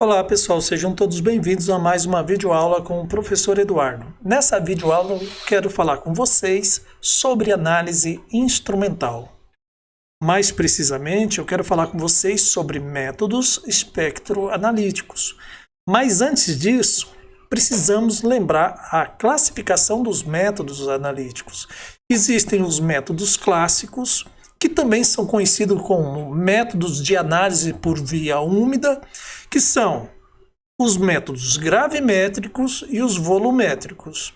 Olá pessoal, sejam todos bem-vindos a mais uma videoaula com o professor Eduardo. Nessa videoaula eu quero falar com vocês sobre análise instrumental. Mais precisamente, eu quero falar com vocês sobre métodos espectroanalíticos. Mas antes disso, precisamos lembrar a classificação dos métodos analíticos. Existem os métodos clássicos, que também são conhecidos como métodos de análise por via úmida, que são os métodos gravimétricos e os volumétricos.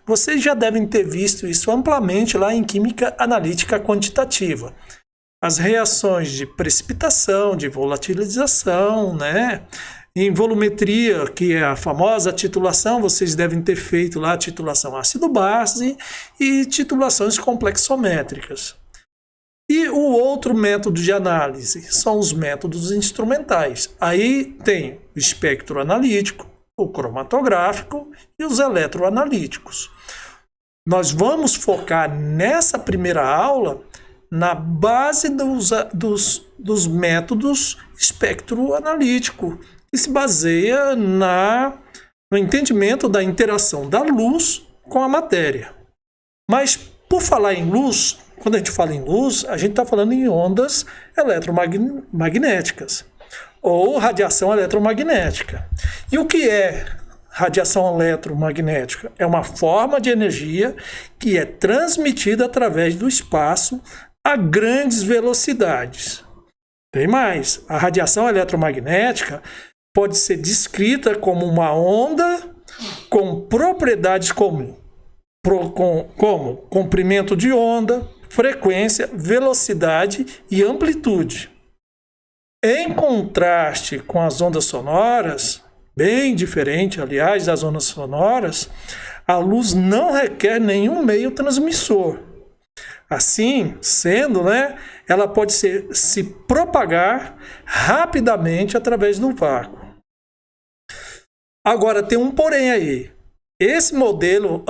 Vocês já devem ter visto isso amplamente lá em Química Analítica Quantitativa. As reações de precipitação, de volatilização, Em volumetria, que é a famosa titulação, vocês devem ter feito lá a titulação ácido-base e titulações complexométricas. E o outro método de análise são os métodos instrumentais. Aí tem o espectro analítico, o cromatográfico e os eletroanalíticos. Nós vamos focar nessa primeira aula na base dos métodos espectroanalítico, que se baseia no entendimento da interação da luz com a matéria. Mas, por falar em luz, quando a gente fala em luz, a gente está falando em ondas eletromagnéticas ou radiação eletromagnética. E o que é radiação eletromagnética? É uma forma de energia que é transmitida através do espaço a grandes velocidades. Tem mais, a radiação eletromagnética pode ser descrita como uma onda com propriedades como comprimento de onda, frequência, velocidade e amplitude. Em contraste com as ondas sonoras, bem diferente, aliás, das ondas sonoras, a luz não requer nenhum meio transmissor. Assim sendo, ela pode se propagar rapidamente através do vácuo. Agora, tem um porém aí. Esse modelo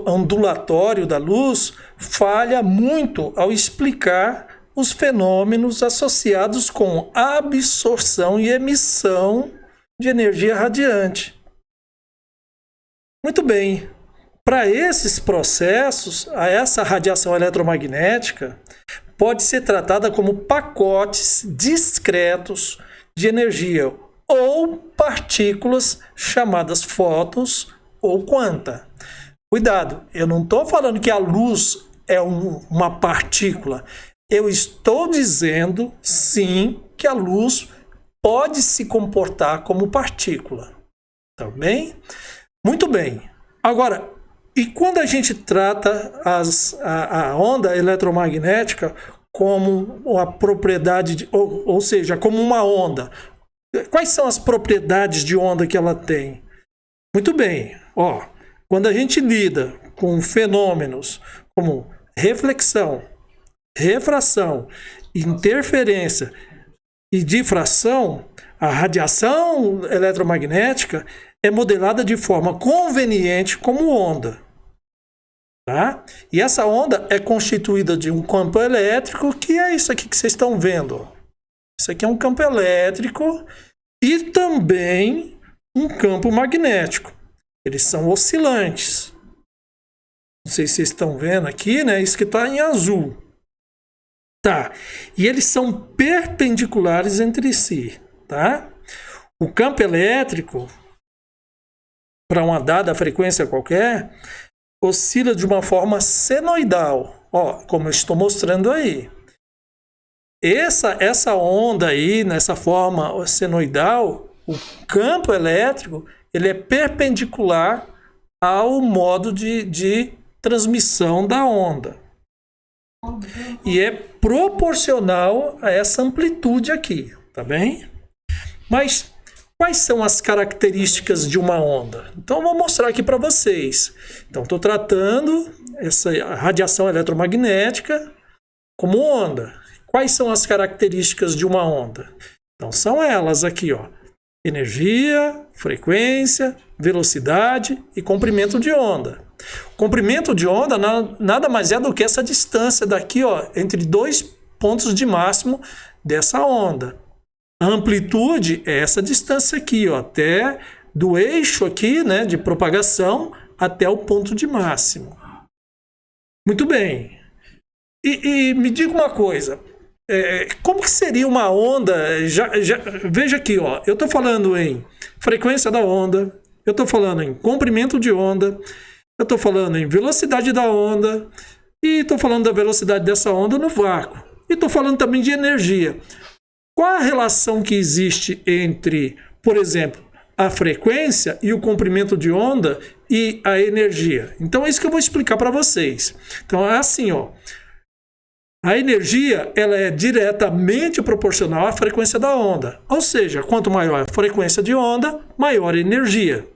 ondulatório da luz falha muito ao explicar os fenômenos associados com absorção e emissão de energia radiante. Muito bem, para esses processos, essa radiação eletromagnética pode ser tratada como pacotes discretos de energia ou partículas chamadas fótons ou quanta. Cuidado, eu não estou falando que a luz é uma partícula. Eu estou dizendo, sim, que a luz pode se comportar como partícula. Tá bem? Muito bem. Agora, e quando a gente trata a onda eletromagnética como uma propriedade, ou seja, como uma onda, quais são as propriedades de onda que ela tem? Muito bem, quando a gente lida com fenômenos como reflexão, refração, interferência e difração, a radiação eletromagnética é modelada de forma conveniente como onda. Tá? E essa onda é constituída de um campo elétrico, que é isso aqui que vocês estão vendo. Isso aqui é um campo elétrico e também um campo magnético. Eles são oscilantes. Não sei se vocês estão vendo aqui, isso que está em azul. Tá. E eles são perpendiculares entre si, tá? O campo elétrico, para uma dada frequência qualquer, oscila de uma forma senoidal, como eu estou mostrando aí. Essa onda aí, nessa forma senoidal, o campo elétrico, ele é perpendicular ao modo de transmissão da onda. E é proporcional a essa amplitude aqui, tá bem? Mas quais são as características de uma onda? Então, eu vou mostrar aqui para vocês. Então, estou tratando essa radiação eletromagnética como onda. Quais são as características de uma onda? Então, são elas aqui, energia, frequência, velocidade e comprimento de onda. O comprimento de onda nada mais é do que essa distância daqui, entre dois pontos de máximo dessa onda. A amplitude é essa distância aqui, ó, até do eixo aqui, né, de propagação até o ponto de máximo. Muito bem. E me diga uma coisa, como que seria uma onda? Veja aqui, ó, eu estou falando em frequência da onda, eu estou falando em comprimento de onda, eu estou falando em velocidade da onda e estou falando da velocidade dessa onda no vácuo. E estou falando também de energia. Qual a relação que existe entre, por exemplo, a frequência e o comprimento de onda e a energia? Então é isso que eu vou explicar para vocês. Então é assim, ó. A energia, ela é diretamente proporcional à frequência da onda. Ou seja, quanto maior a frequência de onda, maior a energia.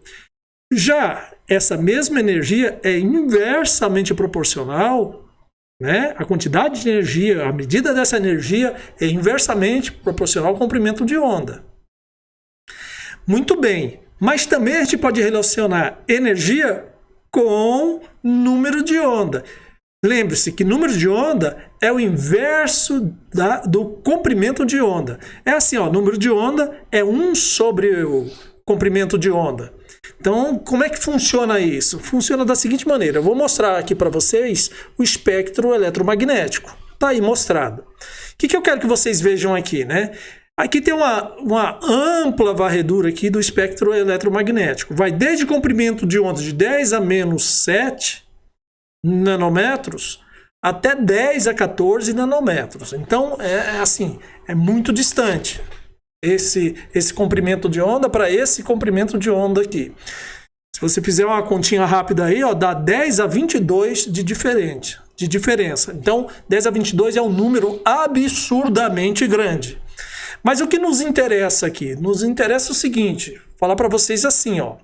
Já essa mesma energia é inversamente proporcional, né? A quantidade de energia, a medida dessa energia é inversamente proporcional ao comprimento de onda. Muito bem, mas também a gente pode relacionar energia com número de onda. Lembre-se que número de onda é o inverso do comprimento de onda. É assim, ó, número de onda é 1 sobre o comprimento de onda. Então, como é que funciona isso? Funciona da seguinte maneira. Eu vou mostrar aqui para vocês o espectro eletromagnético. Está aí mostrado. O que eu quero que vocês vejam aqui, né? Aqui tem uma ampla varredura aqui do espectro eletromagnético. Vai desde comprimento de onda de 10 a menos 7 nanômetros até 10 a 14 nanômetros. Então, assim, é muito distante esse comprimento de onda para esse comprimento de onda aqui. Se você fizer uma continha rápida aí, ó, dá 10 a 22 de diferença. Então, 10 a 22 é um número absurdamente grande. Mas o que nos interessa aqui? Nos interessa o seguinte, falar para vocês assim, ó,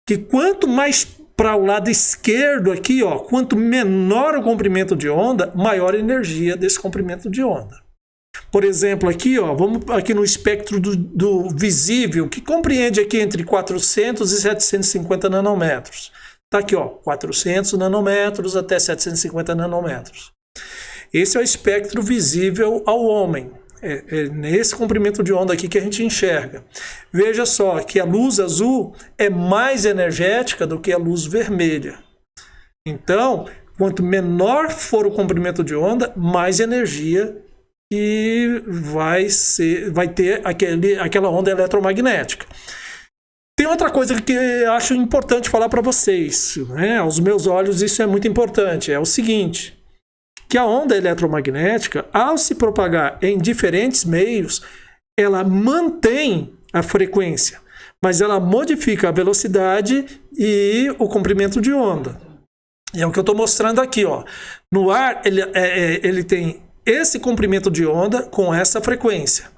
que quanto mais para o lado esquerdo aqui, ó, quanto menor o comprimento de onda, maior a energia desse comprimento de onda. Por exemplo, aqui, ó, vamos aqui no espectro do visível, que compreende aqui entre 400 e 750 nanômetros. Está aqui, ó, 400 nanômetros até 750 nanômetros. Esse é o espectro visível ao homem. É nesse comprimento de onda aqui que a gente enxerga. Veja só que a luz azul é mais energética do que a luz vermelha. Então, quanto menor for o comprimento de onda, mais energia que vai ter aquela onda eletromagnética. Tem outra coisa que eu acho importante falar para vocês, né? Aos meus olhos isso é muito importante, é o seguinte, que a onda eletromagnética, ao se propagar em diferentes meios, ela mantém a frequência, mas ela modifica a velocidade e o comprimento de onda. E é o que eu estou mostrando aqui, ó. No ar, ele tem esse comprimento de onda com essa frequência.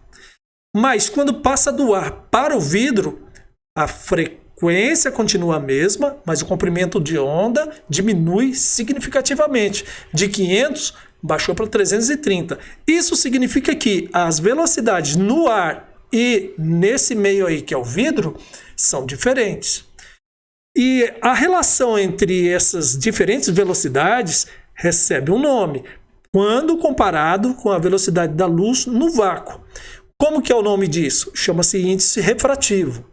Mas quando passa do ar para o vidro, a frequência continua a mesma, mas o comprimento de onda diminui significativamente. De 500 baixou para 330. Isso significa que as velocidades no ar e nesse meio aí que é o vidro são diferentes. E a relação entre essas diferentes velocidades recebe um nome, quando comparado com a velocidade da luz no vácuo. Como que é o nome disso? Chama-se índice refrativo.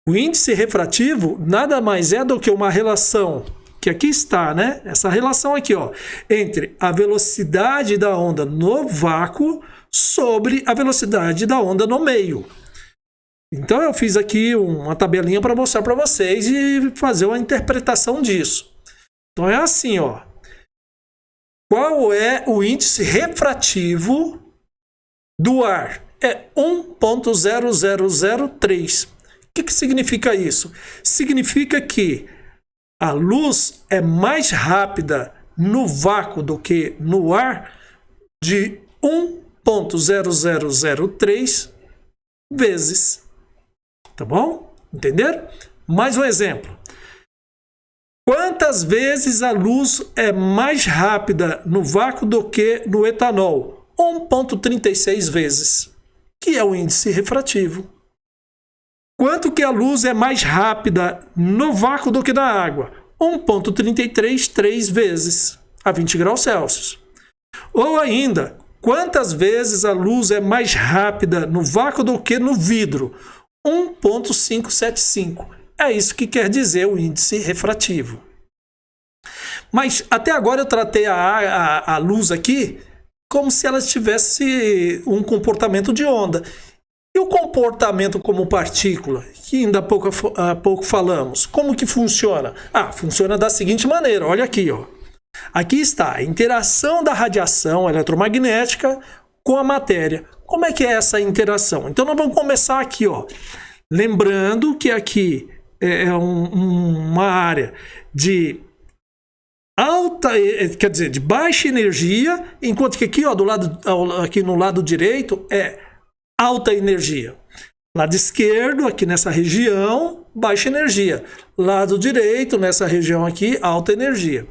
O índice refrativo nada mais é do que uma relação, que aqui está, né? Essa relação aqui, ó, entre a velocidade da onda no vácuo sobre a velocidade da onda no meio. Então eu fiz aqui uma tabelinha para mostrar para vocês e fazer uma interpretação disso. Então é assim, ó. Qual é o índice refrativo do ar? É 1.0003. O que significa isso? Significa que a luz é mais rápida no vácuo do que no ar de 1.0003 vezes. Tá bom? Entenderam? Mais um exemplo. Quantas vezes a luz é mais rápida no vácuo do que no etanol? 1.36 vezes, que é o índice refrativo. Quanto que a luz é mais rápida no vácuo do que na água? 1.33 vezes, a 20 graus Celsius. Ou ainda, Quantas vezes a luz é mais rápida no vácuo do que no vidro? 1,575. É isso que quer dizer o índice refrativo. Mas até agora eu tratei a luz aqui como se ela tivesse um comportamento de onda. E o comportamento como partícula, que ainda há pouco falamos, como que funciona? Funciona da seguinte maneira, olha aqui, ó. Aqui está a interação da radiação eletromagnética com a matéria. Como é que é essa interação? Então nós vamos começar aqui, ó. Lembrando que aqui é uma área de alta, quer dizer, de baixa energia, enquanto que aqui, ó, aqui no lado direito é alta energia. Lado esquerdo, aqui nessa região, baixa energia. Lado direito, nessa região aqui, alta energia.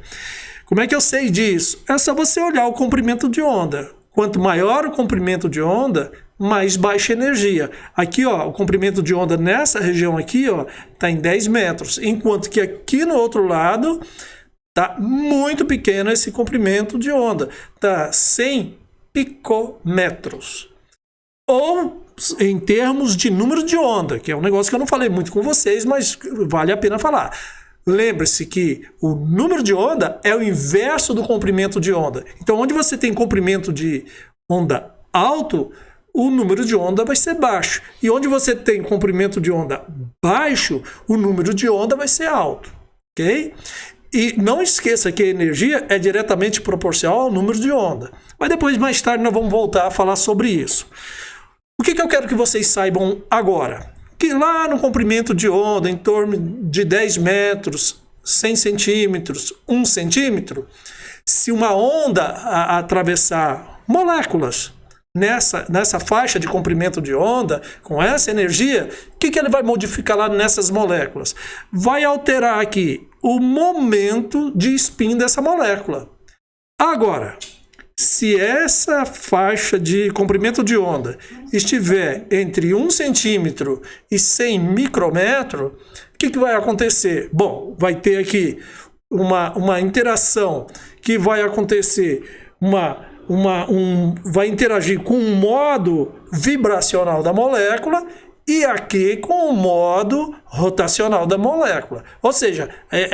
Como é que eu sei disso? É só você olhar o comprimento de onda. Quanto maior o comprimento de onda, mais baixa energia. Aqui, ó, o comprimento de onda nessa região aqui, ó, está em 10 metros, enquanto que aqui no outro lado está muito pequeno esse comprimento de onda, está 100 picômetros. Ou em termos de número de onda, que é um negócio que eu não falei muito com vocês, mas vale a pena falar. Lembre-se que o número de onda é o inverso do comprimento de onda. Então, onde você tem comprimento de onda alto, o número de onda vai ser baixo. E onde você tem comprimento de onda baixo, o número de onda vai ser alto. Ok? E não esqueça que a energia é diretamente proporcional ao número de onda. Mas depois, mais tarde, nós vamos voltar a falar sobre isso. O que eu quero que vocês saibam agora? Que lá no comprimento de onda, em torno de 10 metros, 100 centímetros, 1 centímetro, se uma onda atravessar moléculas nessa faixa de comprimento de onda, com essa energia, o que ele vai modificar lá nessas moléculas? Vai alterar aqui o momento de spin dessa molécula. Agora, se essa faixa de comprimento de onda estiver entre 1 centímetro e 100 micrômetros, o que vai acontecer? Bom, vai ter aqui uma interação que vai acontecer, vai interagir com o modo vibracional da molécula e aqui com o modo rotacional da molécula. Ou seja,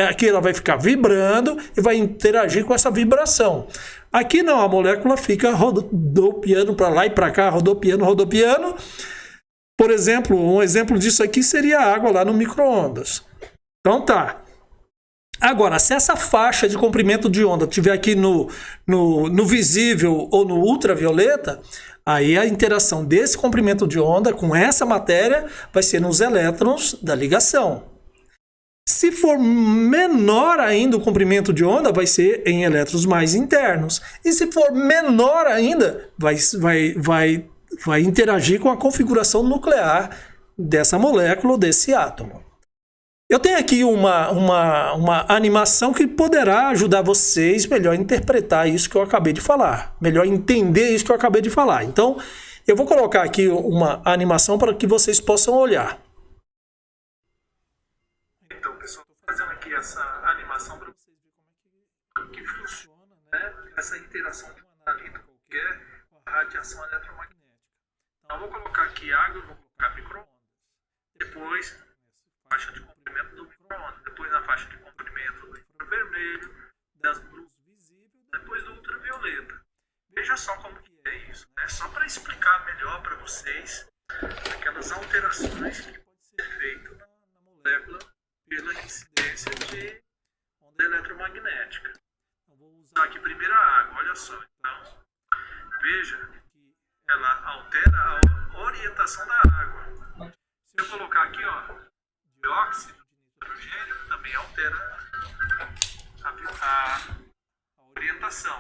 aqui ela vai ficar vibrando e vai interagir com essa vibração. Aqui não, a molécula fica rodopiando para lá e para cá, rodopiando. Por exemplo, um exemplo disso aqui seria a água lá no micro-ondas. Então tá. Agora, se essa faixa de comprimento de onda estiver aqui no visível ou no ultravioleta, aí a interação desse comprimento de onda com essa matéria vai ser nos elétrons da ligação. Se for menor ainda o comprimento de onda, vai ser em elétrons mais internos. E se for menor ainda, vai interagir com a configuração nuclear dessa molécula ou desse átomo. Eu tenho aqui uma animação que poderá ajudar vocês melhor a interpretar isso que eu acabei de falar, melhor entender isso que eu acabei de falar. Então, eu vou colocar aqui uma animação para que vocês possam olhar. Então, pessoal, estou fazendo aqui essa animação para vocês verem como é que funciona, né, essa interação de um analito qualquer com a radiação eletromagnética. Então, eu vou colocar aqui água, vou colocar micro-ondas. Depois, faixa de comprimento do micro-ondas, depois na faixa de comprimento do infravermelho, das luzes visíveis, depois do ultravioleta. Veja só como que é isso, né? Só para explicar melhor para vocês aquelas alterações que podem ser feitas na molécula pela incidência de onda eletromagnética. Então, vou usar aqui primeiro a água, olha só. Então, veja que ela altera a orientação da água. Se eu colocar aqui, ó, dióxido de nitrogênio, também altera a orientação.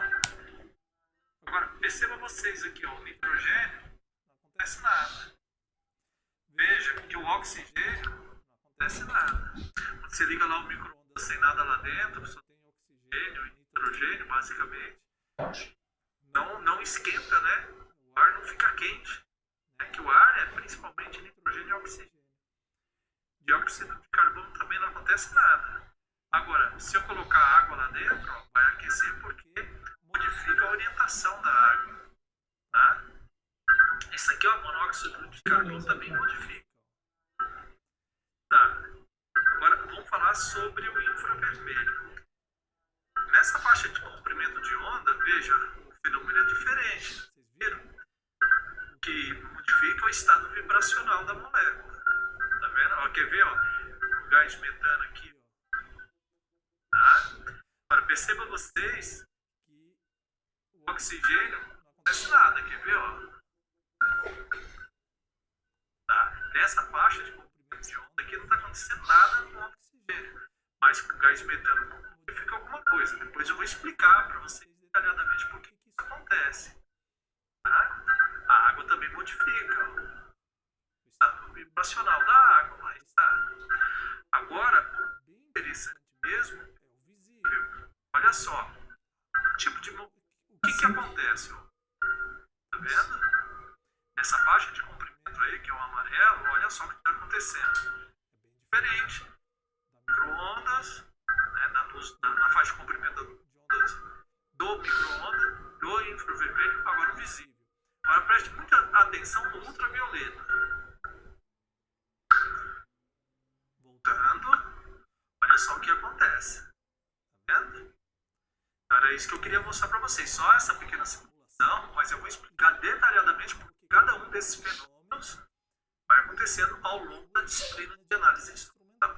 Agora, perceba vocês aqui, ó, o nitrogênio, não acontece nada. Veja que o oxigênio, não acontece nada. Quando você liga lá o micro-ondas sem nada lá dentro, só tem oxigênio e nitrogênio, basicamente, não esquenta, né? O ar não fica quente. É que o ar é principalmente nitrogênio e oxigênio. Dióxido de carbono também não acontece nada. Agora, se eu colocar água lá dentro, ó, vai aquecer porque modifica a orientação da água. Tá? Isso aqui, ó, monóxido de carbono também modifica. Tá. Agora vamos falar sobre o infravermelho. Nessa faixa de comprimento de onda, veja, o fenômeno é diferente. Vocês viram? O que modifica é o estado vibracional da molécula. Tá vendo? Ó, quer ver? Ó, o gás metano aqui. Tá? Agora perceba vocês que o oxigênio não acontece nada. Quer ver? Ó? Tá? Nessa faixa de comprimento de onda aqui não está acontecendo nada com o oxigênio. Mas com o gás metano modifica alguma coisa. Depois eu vou explicar para vocês detalhadamente por que isso acontece. Tá? A água também modifica o estado vibracional da água. Mas tá. Agora, o bem interessante mesmo é o visível. Olha só. Tipo de... O que acontece? Ó? Tá vendo? Essa faixa de comprimento aí, que é o amarelo, olha só o que está acontecendo. É bem diferente da micro-ondas, né, na faixa de comprimento de ondas do micro-ondas, do infravermelho, agora o visível. Agora preste muita atenção no ultravioleta. Voltando, olha só o que acontece. Tá vendo? Então era isso que eu queria mostrar para vocês. Só essa pequena simulação, mas eu vou explicar detalhadamente por que cada um desses fenômenos vai acontecendo ao longo da disciplina de análise instrumental.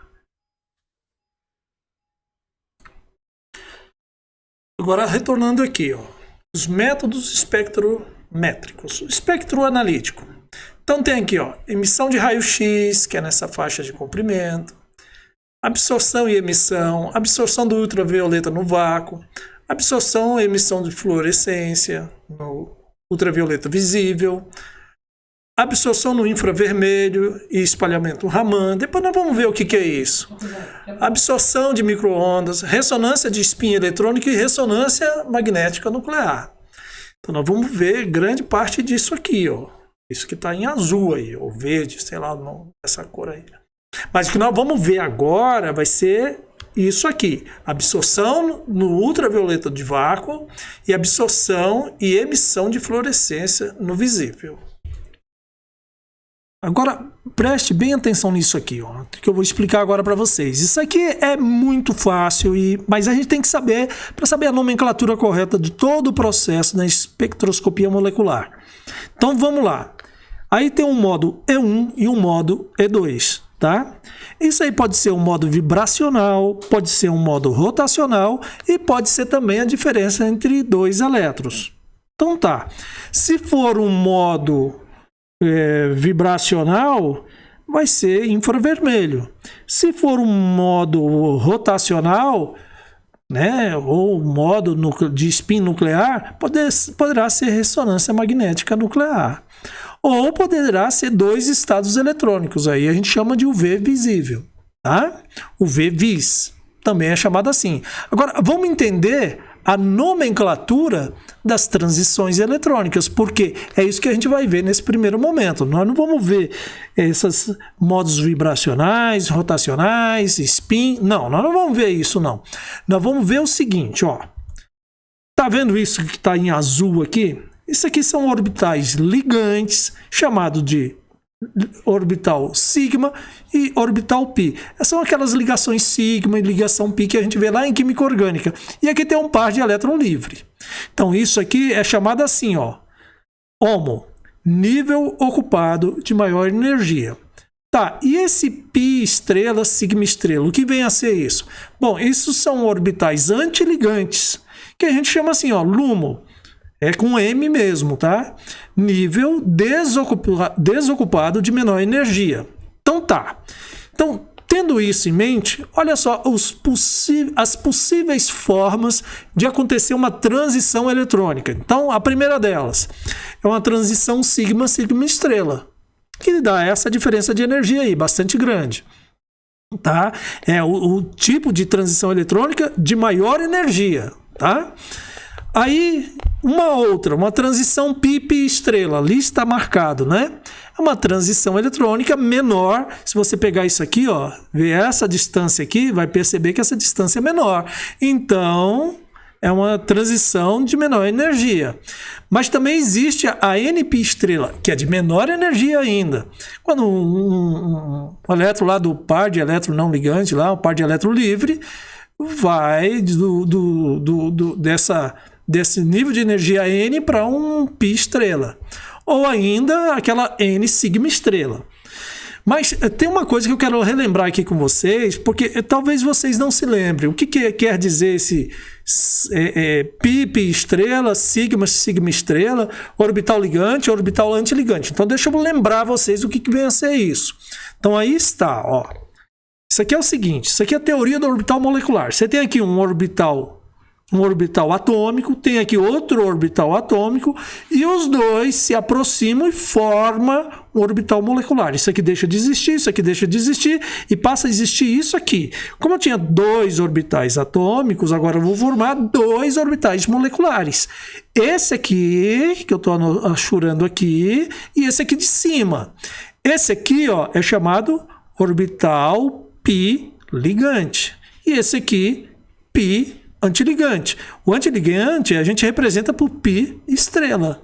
Agora, retornando aqui, ó, os métodos espectrométricos, o espectro analítico. Então tem aqui, ó, emissão de raio-x, que é nessa faixa de comprimento, absorção e emissão, absorção do ultravioleta no vácuo, absorção e emissão de fluorescência no ultravioleta visível, absorção no infravermelho e espalhamento Raman. Depois nós vamos ver o que é isso. Absorção de micro-ondas, ressonância de espinha eletrônica e ressonância magnética nuclear. Então nós vamos ver grande parte disso aqui, ó. Isso que está em azul aí, ou verde, sei lá, essa cor aí. Mas o que nós vamos ver agora vai ser isso aqui. Absorção no ultravioleta de vácuo e absorção e emissão de fluorescência no visível. Agora, preste bem atenção nisso aqui, ó, que eu vou explicar agora para vocês. Isso aqui é muito fácil, mas a gente tem que saber, para saber a nomenclatura correta de todo o processo da espectroscopia molecular. Então, vamos lá. Aí tem um modo E1 e um modo E2, tá? Isso aí pode ser um modo vibracional, pode ser um modo rotacional e pode ser também a diferença entre dois elétrons. Então, tá. Se for um modo vibracional, vai ser infravermelho. Se for um modo rotacional, né, ou modo de spin nuclear, poderá ser ressonância magnética nuclear. Ou poderá ser dois estados eletrônicos. Aí a gente chama de UV visível. Tá? UV vis. Também é chamado assim. Agora, vamos entender a nomenclatura das transições eletrônicas, porque é isso que a gente vai ver nesse primeiro momento. Nós não vamos ver esses modos vibracionais, rotacionais, spin. Não, nós não vamos ver isso, não. Nós vamos ver o seguinte, ó. Tá vendo isso que está em azul aqui? Isso aqui são orbitais ligantes, chamado de orbital sigma e orbital pi. Essas são aquelas ligações sigma e ligação pi que a gente vê lá em química orgânica. E aqui tem um par de elétron livre. Então isso aqui é chamado assim, ó, HOMO, nível ocupado de maior energia. Tá, e esse pi estrela, sigma estrela, o que vem a ser isso? Bom, isso são orbitais antiligantes, que a gente chama assim, ó, LUMO. É com M mesmo, tá? Nível desocupado de menor energia. Então tá. Então, tendo isso em mente, olha só as possíveis formas de acontecer uma transição eletrônica. Então, a primeira delas é uma transição sigma-sigma estrela, que dá essa diferença de energia aí, bastante grande. Tá? É o tipo de transição eletrônica de maior energia, tá? Aí, uma transição pi estrela, ali está marcado, né? É uma transição eletrônica menor. Se você pegar isso aqui, ó, ver essa distância aqui, vai perceber que essa distância é menor. Então, é uma transição de menor energia. Mas também existe a NP estrela, que é de menor energia ainda. Quando um elétron lá do par de elétron não ligante, lá, um par de elétron livre, vai desse nível de energia N para um π estrela. Ou ainda aquela N sigma estrela. Mas tem uma coisa que eu quero relembrar aqui com vocês, porque talvez vocês não se lembrem. O que quer dizer esse π estrela, sigma estrela, orbital ligante, orbital antiligante? Então deixa eu lembrar vocês o que vem a ser isso. Então aí está, ó. Isso aqui é o seguinte, isso aqui é a teoria do orbital molecular. Você tem aqui um orbital atômico, tem aqui outro orbital atômico, e os dois se aproximam e formam um orbital molecular. Isso aqui deixa de existir, isso aqui deixa de existir, e passa a existir isso aqui. Como eu tinha 2 orbitais atômicos, agora eu vou formar 2 orbitais moleculares. Esse aqui, que eu estou achurando aqui, e esse aqui de cima. Esse aqui, ó, é chamado orbital π ligante. E esse aqui, π antiligante. O antiligante a gente representa por π estrela.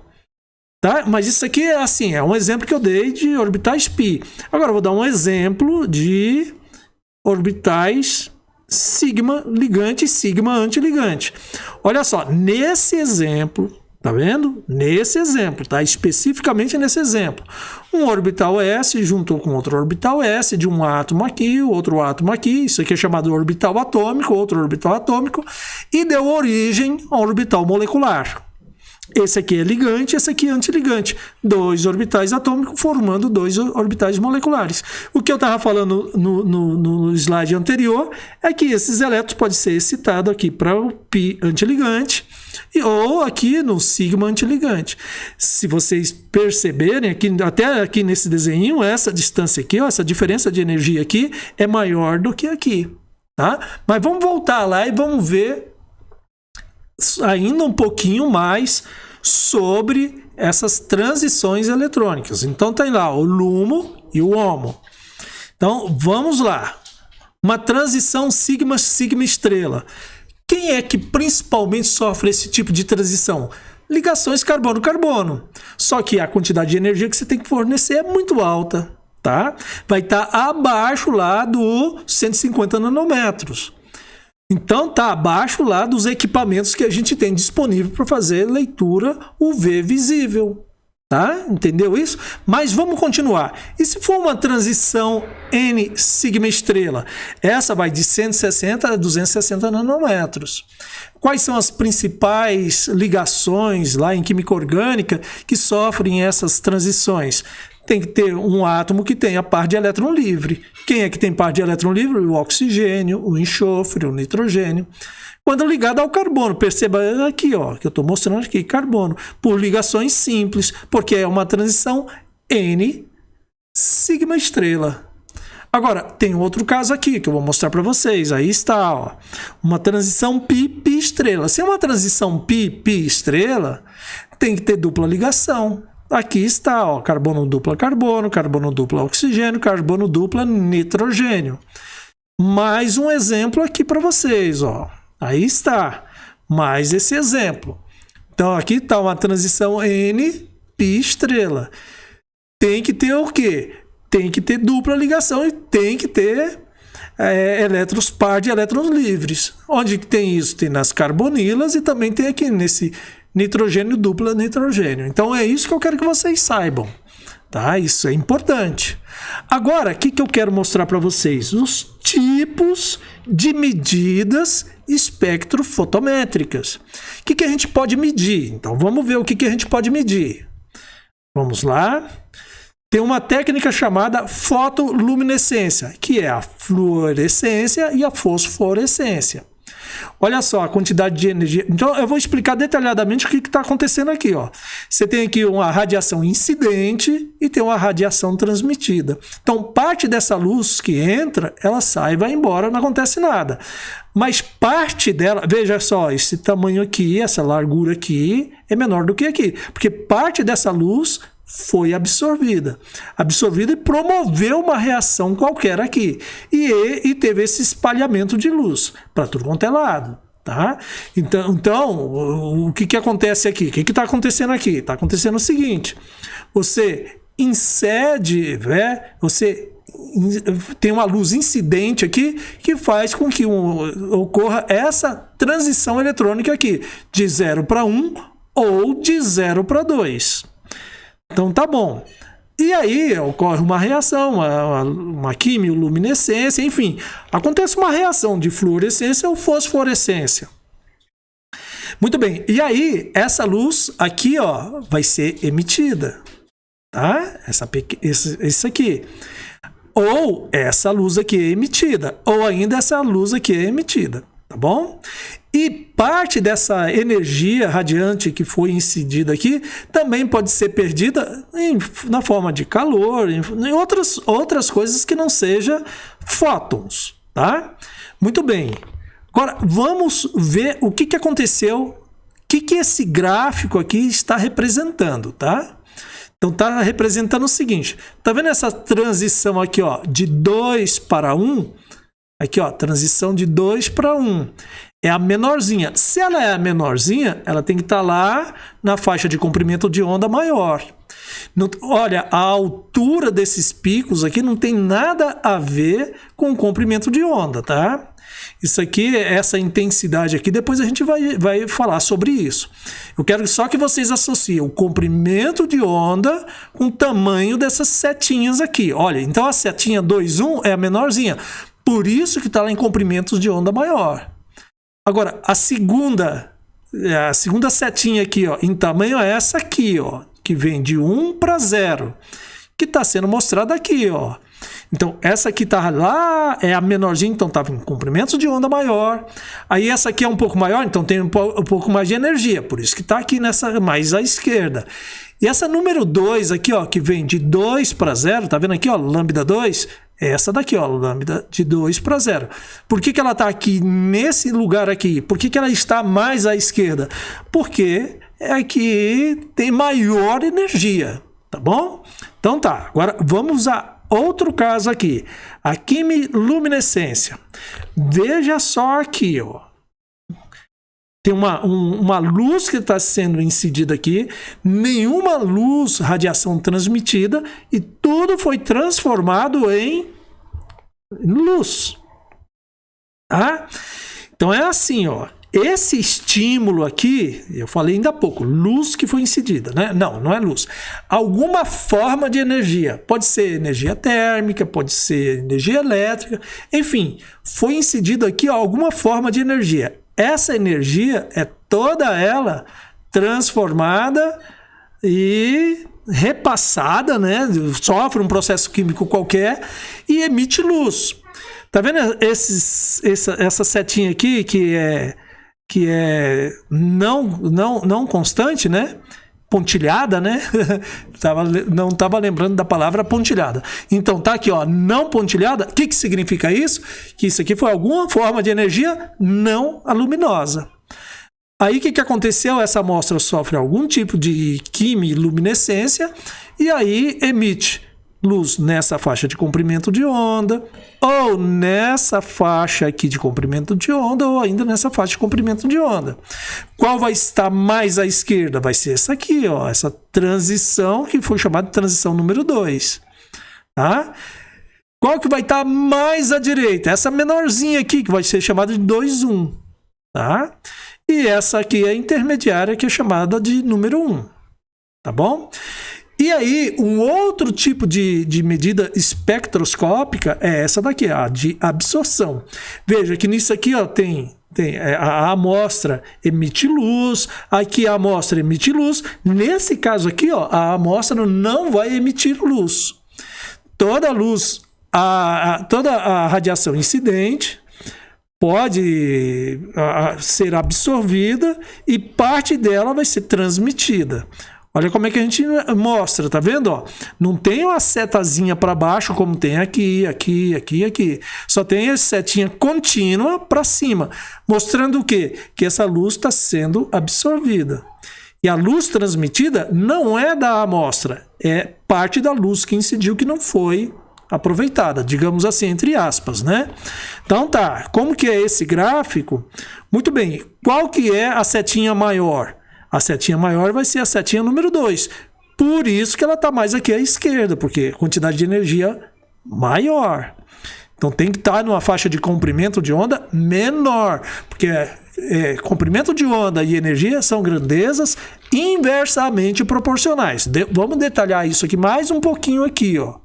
Tá? Mas isso aqui é assim, é um exemplo que eu dei de orbitais π. Agora eu vou dar um exemplo de orbitais sigma ligante e sigma antiligante. Olha só, nesse exemplo, tá vendo? Nesse exemplo, tá? Especificamente nesse exemplo. Um orbital S juntou com outro orbital S de um átomo aqui, outro átomo aqui. Isso aqui é chamado orbital atômico, outro orbital atômico. E deu origem a um orbital molecular. Esse aqui é ligante, esse aqui é antiligante. 2 orbitais atômicos formando 2 orbitais moleculares. O que eu estava falando no slide anterior é que esses elétrons podem ser excitados aqui para o π antiligante ou aqui no sigma antiligante. Se vocês perceberem, até aqui nesse desenho, essa distância aqui, ó, essa diferença de energia aqui é maior do que aqui. Tá? Mas vamos voltar lá e vamos ver ainda um pouquinho mais sobre essas transições eletrônicas. Então tem lá o LUMO e o HOMO. Então vamos lá. Uma transição sigma estrela. Quem é que principalmente sofre esse tipo de transição? Ligações carbono-carbono. Só que a quantidade de energia que você tem que fornecer é muito alta, tá? Vai estar abaixo lá do 150 nanômetros. Então está abaixo lá dos equipamentos que a gente tem disponível para fazer leitura UV visível. Tá? Entendeu isso? Mas vamos continuar. E se for uma transição N sigma estrela? Essa vai de 160 a 260 nanômetros. Quais são as principais ligações lá em química orgânica que sofrem essas transições? Tem que ter um átomo que tenha par de elétron livre. Quem é que tem par de elétron livre? O oxigênio, o enxofre, o nitrogênio. Quando ligado ao carbono, perceba aqui, ó, que eu estou mostrando aqui, carbono, por ligações simples, porque é uma transição N sigma estrela. Agora, tem outro caso aqui que eu vou mostrar para vocês. Aí está, ó, uma transição π estrela. Se é uma transição π estrela, tem que ter dupla ligação. Aqui está, ó, carbono dupla oxigênio, carbono dupla nitrogênio. Mais um exemplo aqui para vocês, ó. Aí está, mais esse exemplo. Então aqui está uma transição N π estrela. Tem que ter o quê? Tem que ter dupla ligação e tem que ter elétrons par de elétrons livres. Onde que tem isso? Tem nas carbonilas e também tem aqui nesse nitrogênio dupla nitrogênio. Então é isso que eu quero que vocês saibam. Tá? Isso é importante. Agora, o que eu quero mostrar para vocês? Os tipos de medidas espectrofotométricas. O que a gente pode medir? Então, vamos ver o que a gente pode medir. Vamos lá. Tem uma técnica chamada fotoluminescência, que é a fluorescência e a fosforescência. Olha só a quantidade de energia. Então, eu vou explicar detalhadamente o que está acontecendo aqui. Ó. Você tem aqui uma radiação incidente e tem uma radiação transmitida. Então, parte dessa luz que entra, ela sai e vai embora, não acontece nada. Mas parte dela, veja só, esse tamanho aqui, essa largura aqui, é menor do que aqui. Porque parte dessa luz foi absorvida e promoveu uma reação qualquer aqui. E teve esse espalhamento de luz para tudo quanto é lado. Tá? Então o que acontece aqui? O que está acontecendo aqui? Está acontecendo o seguinte: você incide, né? Você tem uma luz incidente aqui que faz com que ocorra essa transição eletrônica aqui, de 0 para 1 ou de 0 para 2. Então tá bom. E aí ocorre uma reação, uma quimioluminescência, enfim, acontece uma reação de fluorescência ou fosforescência. Muito bem, e aí essa luz aqui, ó, vai ser emitida, tá? Esse aqui. Ou essa luz aqui é emitida, ou ainda essa luz aqui é emitida, tá bom? E parte dessa energia radiante que foi incidida aqui também pode ser perdida na forma de calor, em outras coisas que não sejam fótons, tá? Muito bem. Agora, vamos ver o que aconteceu, o que esse gráfico aqui está representando, tá? Então, está representando o seguinte, tá vendo essa transição aqui, ó, de 2 para 1? Aqui, ó, transição de 2 para 1. É a menorzinha. Se ela é a menorzinha, ela tem que estar lá na faixa de comprimento de onda maior. Olha, a altura desses picos aqui não tem nada a ver com o comprimento de onda, tá? Isso aqui, essa intensidade aqui, depois a gente vai falar sobre isso. Eu quero só que vocês associem o comprimento de onda com o tamanho dessas setinhas aqui. Olha, então a setinha 2,1 é a menorzinha. Por isso que está lá em comprimentos de onda maior. Agora, a segunda setinha aqui, ó, em tamanho é essa aqui, ó, que vem de 1 para 0, que está sendo mostrada aqui, ó. Então, essa aqui tá lá, é a menorzinha, então estava em comprimentos de onda maior. Aí essa aqui é um pouco maior, então tem um pouco mais de energia, por isso que está aqui nessa mais à esquerda. E essa número 2 aqui, ó, que vem de 2 para 0, tá vendo aqui, ó, lambda 2? É essa daqui, ó, lambda de 2 para 0. Por que ela está aqui nesse lugar aqui? Por que ela está mais à esquerda? Porque é que tem maior energia, tá bom? Então tá, agora vamos a outro caso aqui, a quimiluminescência. Veja só aqui, ó. Tem uma luz que está sendo incidida aqui, nenhuma luz, radiação transmitida, e tudo foi transformado em luz. Tá? Então é assim, ó. Esse estímulo aqui, eu falei ainda há pouco, luz que foi incidida, né? Não é luz. Alguma forma de energia. Pode ser energia térmica, pode ser energia elétrica, enfim, foi incidido aqui, ó, alguma forma de energia. Essa energia é toda ela transformada e repassada, né? Sofre um processo químico qualquer e emite luz. Tá vendo essa setinha aqui que é não constante, né? Pontilhada, né? Não estava lembrando da palavra pontilhada. Então tá aqui, ó, não pontilhada. O que significa isso? Que isso aqui foi alguma forma de energia não luminosa. Aí o que aconteceu? Essa amostra sofre algum tipo de quimiluminescência e aí emite luz nessa faixa de comprimento de onda, ou nessa faixa aqui de comprimento de onda, ou ainda nessa faixa de comprimento de onda. Qual vai estar mais à esquerda? Vai ser essa aqui, ó, essa transição que foi chamada de transição número 2. Tá? Qual que vai estar mais à direita? Essa menorzinha aqui, que vai ser chamada de 2,1. Tá? E essa aqui é a intermediária, que é chamada de número 1. Tá bom? E aí, um outro tipo de medida espectroscópica é essa daqui, a de absorção. Veja que nisso aqui, ó, tem a amostra emite luz, aqui a amostra emite luz. Nesse caso aqui, ó, a amostra não vai emitir luz. Toda a luz, toda a radiação incidente pode ser absorvida e parte dela vai ser transmitida. Olha como é que a gente mostra, tá vendo? Ó, não tem uma setazinha para baixo como tem aqui. Só tem a setinha contínua para cima, mostrando o quê? Que essa luz está sendo absorvida. E a luz transmitida não é da amostra, é parte da luz que incidiu que não foi aproveitada, digamos assim, entre aspas, né? Então tá, como que é esse gráfico? Muito bem, qual que é a setinha maior? A setinha maior vai ser a setinha número 2. Por isso que ela está mais aqui à esquerda, porque quantidade de energia maior. Então tem que estar numa faixa de comprimento de onda menor, porque comprimento de onda e energia são grandezas inversamente proporcionais. Vamos detalhar isso aqui mais um pouquinho aqui, ó.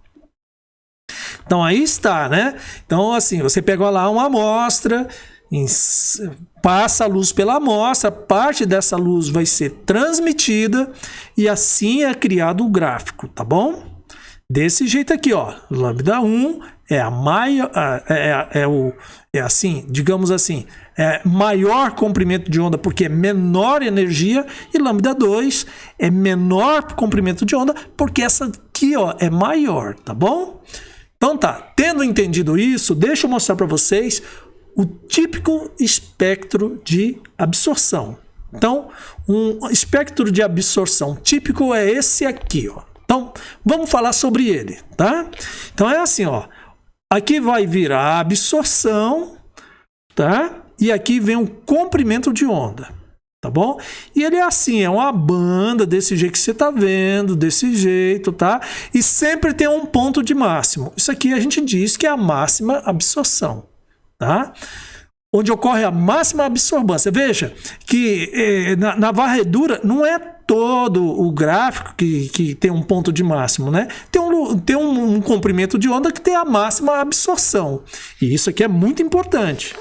Então aí está, né? Então assim, você pega lá uma amostra, passa a luz pela amostra, parte dessa luz vai ser transmitida e assim é criado o gráfico, tá bom? Desse jeito aqui, ó, lambda 1 é a maior, assim, digamos assim, maior comprimento de onda porque é menor energia, e lambda 2 é menor comprimento de onda porque essa aqui, ó, é maior, tá bom? Então tá, tendo entendido isso, deixa eu mostrar para vocês o típico espectro de absorção. Então, um espectro de absorção típico é esse aqui, ó. Então, vamos falar sobre ele, tá? Então é assim, ó. Aqui vai vir a absorção, tá? E aqui vem um comprimento de onda, tá bom? E ele é assim, é uma banda desse jeito que você tá vendo, desse jeito, tá? E sempre tem um ponto de máximo. Isso aqui a gente diz que é a máxima absorção, tá? Onde ocorre a máxima absorbância. Veja que na varredura não é todo o gráfico que tem um ponto de máximo, né? Tem um comprimento de onda que tem a máxima absorção. E isso aqui é muito importante.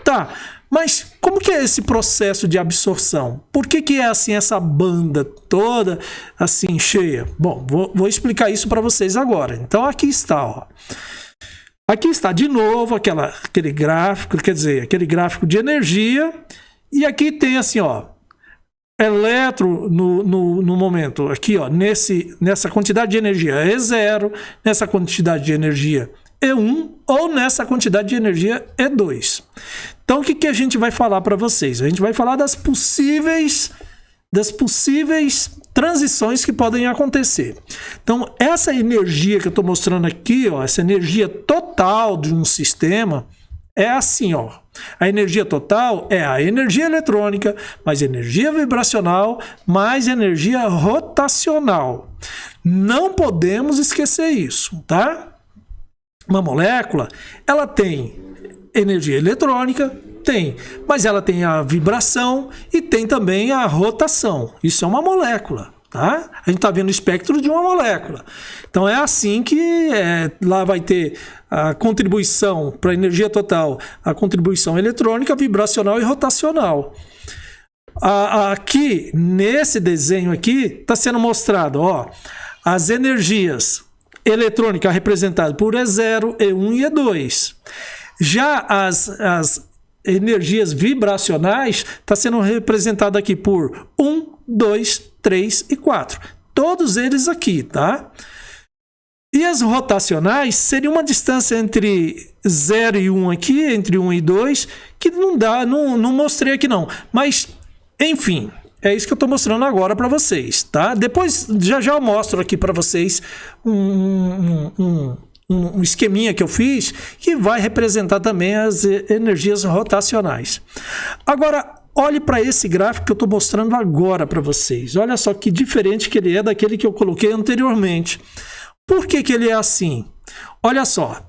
Tá, mas como que é esse processo de absorção? Por que é assim essa banda toda assim cheia? Bom, vou explicar isso para vocês agora. Então aqui está, ó. Aqui está de novo aquele gráfico, quer dizer, aquele gráfico de energia. E aqui tem assim, ó, elétron no momento, aqui, ó, nessa quantidade de energia E0, nessa quantidade de energia E1 ou nessa quantidade de energia E2. Então, o que a gente vai falar para vocês? A gente vai falar das possíveis transições que podem acontecer. Então, essa energia que eu estou mostrando aqui, ó, essa energia total de um sistema, é assim, ó. A energia total é a energia eletrônica, mais energia vibracional, mais energia rotacional. Não podemos esquecer isso, tá? Uma molécula, ela tem energia eletrônica, mas ela tem a vibração e tem também a rotação. Isso é uma molécula, tá? A gente está vendo o espectro de uma molécula. Então é assim que lá vai ter a contribuição para a energia total, a contribuição eletrônica, vibracional e rotacional. Aqui, nesse desenho aqui, está sendo mostrado, ó, as energias eletrônicas representadas por E0, E1 e E2. Já as energias vibracionais está sendo representada aqui por 1, 2, 3 e 4. Todos eles aqui, tá? E as rotacionais seria uma distância entre 0 e 1 aqui, entre 1 e 2, que não mostrei aqui não. Mas, enfim, é isso que eu estou mostrando agora para vocês, tá? Depois, já eu mostro aqui para vocês um esqueminha que eu fiz que vai representar também as energias rotacionais. Agora, olhe para esse gráfico que eu estou mostrando agora para vocês. Olha só que diferente que ele é daquele que eu coloquei anteriormente. Por que ele é assim? Olha só.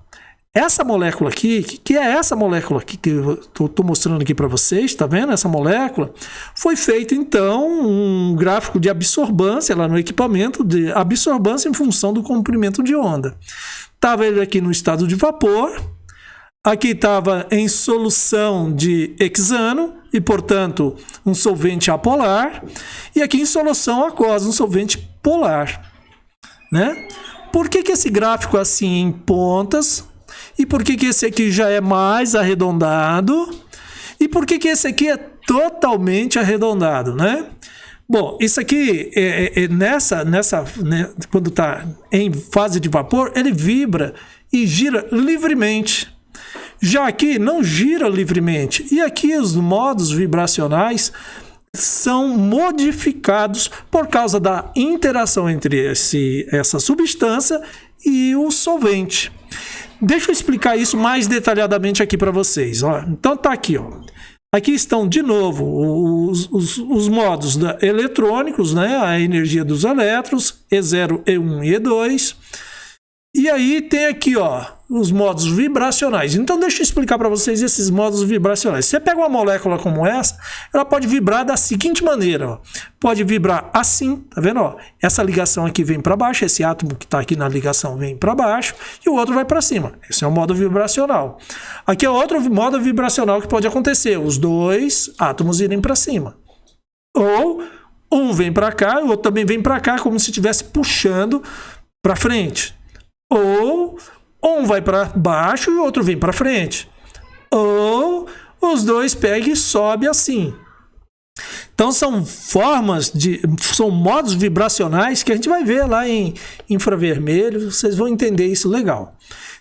Essa molécula aqui, que é essa molécula aqui que eu estou mostrando aqui para vocês, tá vendo? Essa molécula foi feito, então, um gráfico de absorbância lá no equipamento, de absorbância em função do comprimento de onda. Estava ele aqui no estado de vapor, aqui estava em solução de hexano, e, portanto, um solvente apolar, e aqui em solução aquosa, um solvente polar, né? Por que esse gráfico é assim em pontas? E por que esse aqui já é mais arredondado? E por que esse aqui é totalmente arredondado, né? Bom, isso aqui, quando está em fase de vapor, ele vibra e gira livremente. Já aqui não gira livremente. E aqui os modos vibracionais são modificados por causa da interação entre essa substância e o solvente. Deixa eu explicar isso mais detalhadamente aqui para vocês. Ó. Então tá aqui, ó. Aqui estão de novo os modos eletrônicos, né? A energia dos elétrons, E0, E1 e E2. E aí tem aqui, ó, os modos vibracionais. Então deixa eu explicar para vocês esses modos vibracionais. Você pega uma molécula como essa, ela pode vibrar da seguinte maneira, ó. Pode vibrar assim, tá vendo? Ó? Essa ligação aqui vem para baixo, esse átomo que está aqui na ligação vem para baixo e o outro vai para cima. Esse é o modo vibracional. Aqui é outro modo vibracional que pode acontecer, os dois átomos irem para cima. Ou um vem para cá, o outro também vem para cá, como se estivesse puxando para frente. Ou um vai para baixo e o outro vem para frente. Ou os dois pegam e sobem assim. Então são são modos vibracionais que a gente vai ver lá em infravermelho, vocês vão entender isso legal.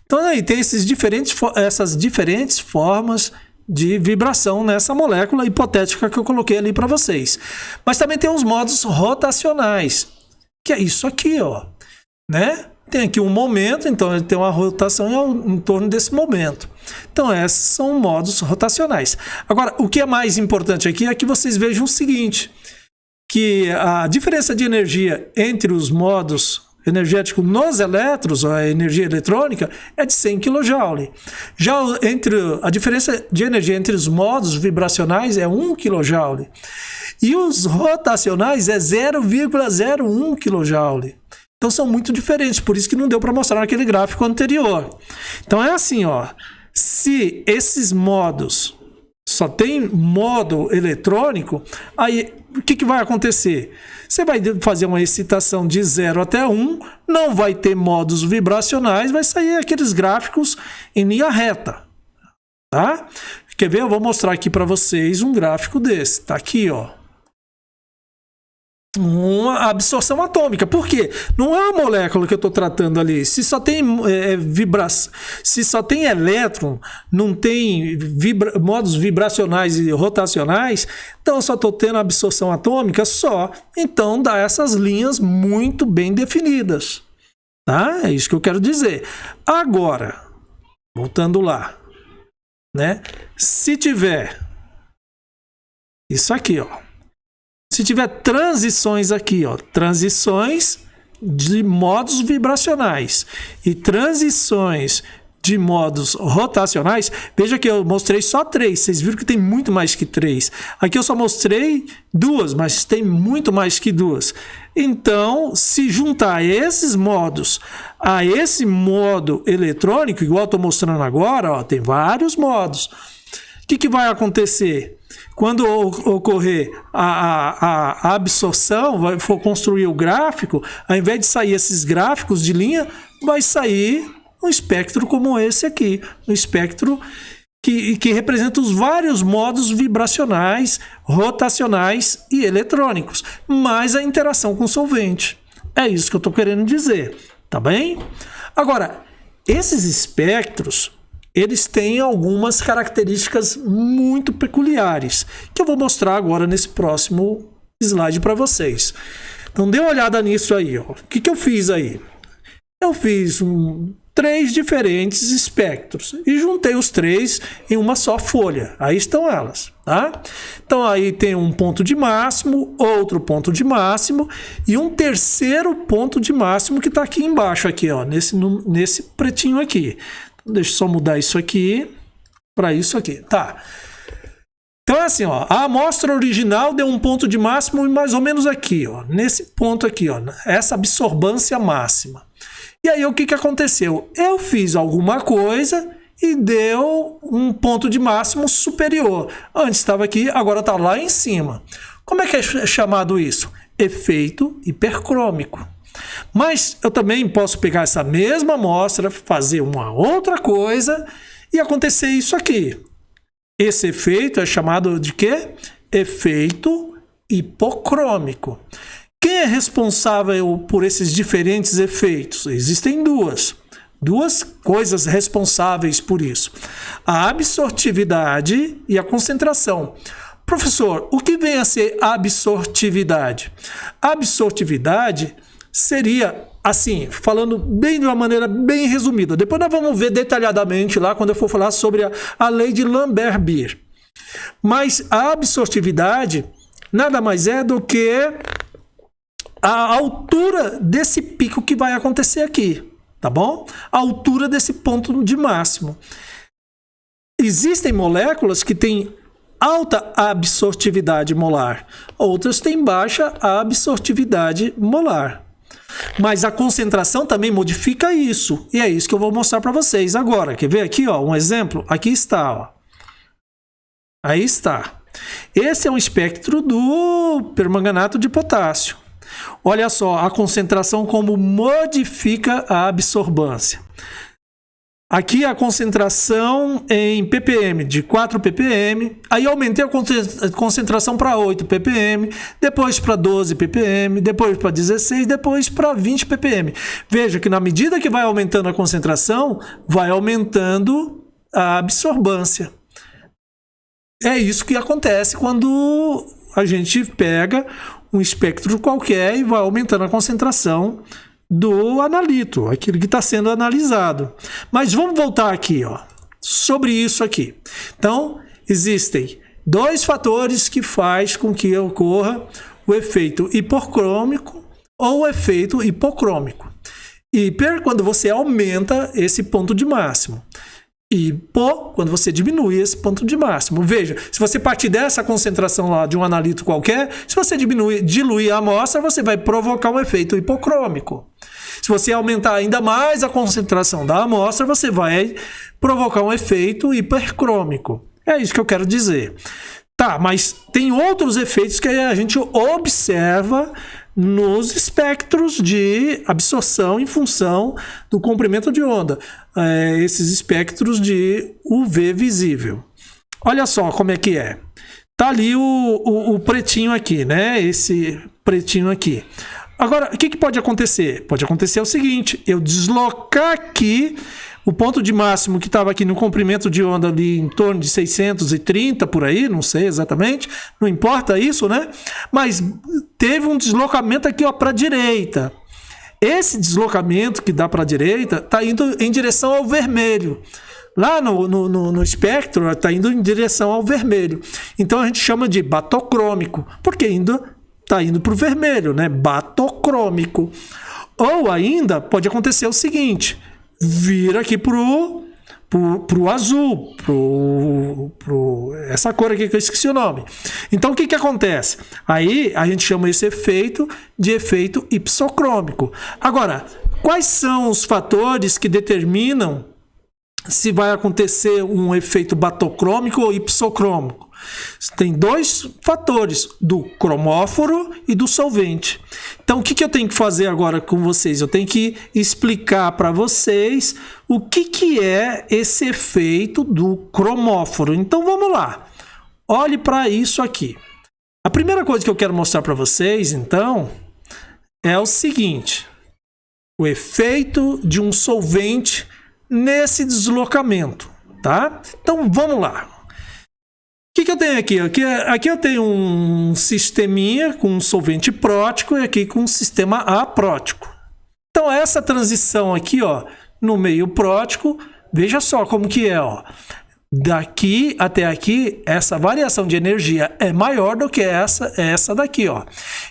Então aí tem essas diferentes formas de vibração nessa molécula hipotética que eu coloquei ali para vocês. Mas também tem os modos rotacionais, que é isso aqui, ó, né? Tem aqui um momento, então ele tem uma rotação em torno desse momento. Então esses são modos rotacionais. Agora, o que é mais importante aqui é que vocês vejam o seguinte, que a diferença de energia entre os modos energéticos nos elétrons, a energia eletrônica, é de 100 kJ. Já a diferença de energia entre os modos vibracionais é 1 kJ. E os rotacionais é 0,01 kJ. Então são muito diferentes, por isso que não deu para mostrar naquele gráfico anterior. Então é assim, ó, se esses modos só tem modo eletrônico, aí o que vai acontecer? Você vai fazer uma excitação de 0 até 1, não vai ter modos vibracionais, vai sair aqueles gráficos em linha reta, tá? Quer ver? Eu vou mostrar aqui para vocês um gráfico desse, tá aqui, ó. Uma absorção atômica. Por quê? Não é uma molécula que eu estou tratando ali. Se só tem se só tem elétron, não tem modos vibracionais e rotacionais, então eu só estou tendo absorção atômica só. Então dá essas linhas muito bem definidas. Tá? É isso que eu quero dizer. Agora, voltando lá, né? Se tiver isso aqui, ó. Se tiver transições aqui, ó, transições de modos vibracionais e transições de modos rotacionais, veja que eu mostrei só 3, vocês viram que tem muito mais que 3. Aqui eu só mostrei 2, mas tem muito mais que 2. Então, se juntar esses modos a esse modo eletrônico, igual eu estou mostrando agora, ó, tem vários modos. O que vai acontecer? Quando ocorrer a absorção, for construir o gráfico, ao invés de sair esses gráficos de linha, vai sair um espectro como esse aqui. Um espectro que representa os vários modos vibracionais, rotacionais e eletrônicos, mais a interação com o solvente. É isso que eu estou querendo dizer, tá bem? Agora, esses espectros, eles têm algumas características muito peculiares, que eu vou mostrar agora nesse próximo slide para vocês. Então, dê uma olhada nisso aí. Ó. O que eu fiz aí? Eu fiz 3 diferentes espectros e juntei os 3 em uma só folha. Aí estão elas, tá? Então, aí tem um ponto de máximo, outro ponto de máximo e um terceiro ponto de máximo que está aqui embaixo, aqui, ó, nesse pretinho aqui. Deixa eu só mudar isso aqui para isso aqui, tá? Então é assim, ó, a amostra original deu um ponto de máximo mais ou menos aqui, ó, nesse ponto aqui, ó, essa absorbância máxima. E aí o que aconteceu? Eu fiz alguma coisa e deu um ponto de máximo superior. Antes estava aqui, agora está lá em cima. Como é que é chamado isso? Efeito hipercrômico. Mas eu também posso pegar essa mesma amostra, fazer uma outra coisa e acontecer isso aqui. Esse efeito é chamado de quê? Efeito hipocrômico. Quem é responsável por esses diferentes efeitos? Existem duas coisas responsáveis por isso. A absortividade e a concentração. Professor, o que vem a ser absortividade? A absortividade seria assim, falando bem de uma maneira bem resumida. Depois nós vamos ver detalhadamente lá quando eu for falar sobre a lei de Lambert-Beer. Mas a absortividade nada mais é do que a altura desse pico que vai acontecer aqui, tá bom? A altura desse ponto de máximo. Existem moléculas que têm alta absortividade molar, outras têm baixa absortividade molar. Mas a concentração também modifica isso, e é isso que eu vou mostrar para vocês agora. Quer ver aqui, ó, um exemplo? Aqui está, ó. Aí está. Esse é um espectro do permanganato de potássio. Olha só a concentração como modifica a absorbância. Aqui a concentração em ppm, de 4 ppm, aí aumentei a concentração para 8 ppm, depois para 12 ppm, depois para 16, depois para 20 ppm. Veja que na medida que vai aumentando a concentração, vai aumentando a absorbância. É isso que acontece quando a gente pega um espectro qualquer e vai aumentando a concentração do analito, aquilo que está sendo analisado. Mas vamos voltar aqui, ó, sobre isso aqui. Então, existem dois fatores que faz com que ocorra o efeito hipercrômico ou o efeito hipocrômico. Hiper, quando você aumenta esse ponto de máximo. Hipo, quando você diminui esse ponto de máximo. Veja, se você partir dessa concentração lá de um analito qualquer, se você diluir a amostra, você vai provocar um efeito hipocrômico. Se você aumentar ainda mais a concentração da amostra, você vai provocar um efeito hipercrômico. É isso que eu quero dizer. Tá, mas tem outros efeitos que a gente observa nos espectros de absorção em função do comprimento de onda. Esses espectros de UV visível. Olha só como é que é. Tá ali o pretinho aqui, né? Esse pretinho aqui. Agora, o que pode acontecer? Pode acontecer o seguinte, eu deslocar aqui o ponto de máximo que estava aqui no comprimento de onda ali em torno de 630 por aí, não sei exatamente, não importa isso, né? Mas teve um deslocamento aqui para a direita. Esse deslocamento que dá para a direita está indo em direção ao vermelho. Lá no espectro está indo em direção ao vermelho. Então a gente chama de batocrômico, porque está indo para o vermelho, né? Batocrômico. Ou ainda pode acontecer o seguinte, vira aqui pro azul, essa cor aqui que eu esqueci o nome. Então o que acontece? Aí a gente chama esse efeito de efeito hipsocrômico. Agora, quais são os fatores que determinam se vai acontecer um efeito batocrômico ou hipsocrômico? Tem dois fatores, do cromóforo e do solvente. Então, o que eu tenho que fazer agora com vocês? Eu tenho que explicar para vocês o que é esse efeito do cromóforo. Então, vamos lá. Olhe para isso aqui. A primeira coisa que eu quero mostrar para vocês, então, é o seguinte. O efeito de um solvente nesse deslocamento, tá? Então, vamos lá. O que eu tenho aqui? Aqui eu tenho um sisteminha com um solvente prótico e aqui com um sistema aprótico. Então, essa transição aqui, ó, no meio prótico, veja só como que é, ó. Daqui até aqui, essa variação de energia é maior do que essa daqui, ó.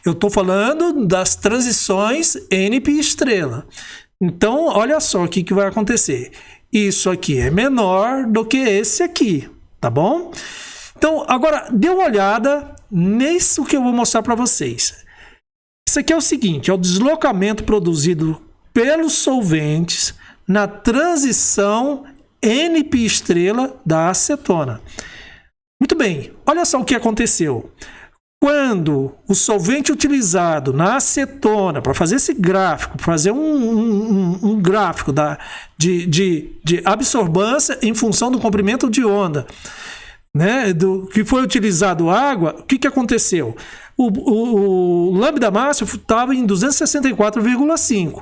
Eu estou falando das transições N-pi estrela. Então, olha só o que vai acontecer. Isso aqui é menor do que esse aqui, tá bom? Então, agora, dê uma olhada nisso que eu vou mostrar para vocês. Isso aqui é o seguinte, é o deslocamento produzido pelos solventes na transição N-pi estrela da acetona. Muito bem, olha só o que aconteceu. Quando o solvente utilizado na acetona, para fazer esse gráfico, para fazer um gráfico de absorbância em função do comprimento de onda, né, do que foi utilizado água, o que aconteceu? O lambda máximo estava em 264,5.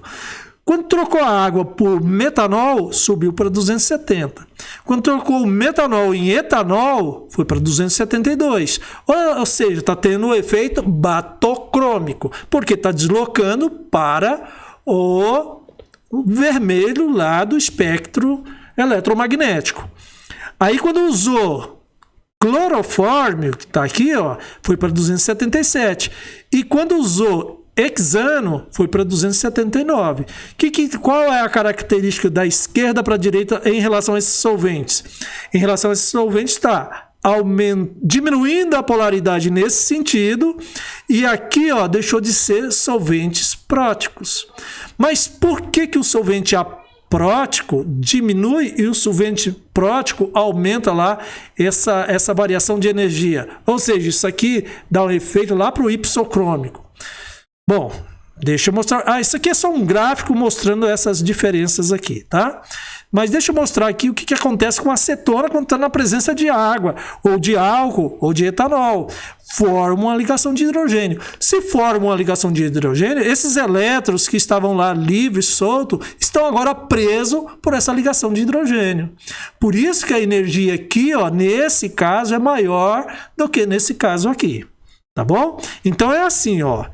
Quando trocou a água por metanol, subiu para 270. Quando trocou o metanol em etanol, foi para 272. Ou seja, está tendo o efeito batocrômico, porque está deslocando para o vermelho lá do espectro eletromagnético. Aí quando usou clorofórmio, que está aqui, ó, foi para 277. E quando usou hexano, foi para 279. Qual é a característica da esquerda para a direita em relação a esses solventes? Em relação a esses solventes está diminuindo a polaridade nesse sentido, e aqui, ó, deixou de ser solventes próticos. Mas por que o solvente prótico diminui e o solvente prótico aumenta lá essa variação de energia? Ou seja, isso aqui dá um efeito lá para o hipsocrômico. Bom, deixa eu mostrar. Isso aqui é só um gráfico mostrando essas diferenças aqui, tá? Mas deixa eu mostrar aqui o que acontece com a acetona quando está na presença de água, ou de álcool, ou de etanol. Forma uma ligação de hidrogênio. Se forma uma ligação de hidrogênio, esses elétrons que estavam lá livres, soltos, estão agora presos por essa ligação de hidrogênio. Por isso que a energia aqui, ó, nesse caso, é maior do que nesse caso aqui. Tá bom? Então é assim, ó.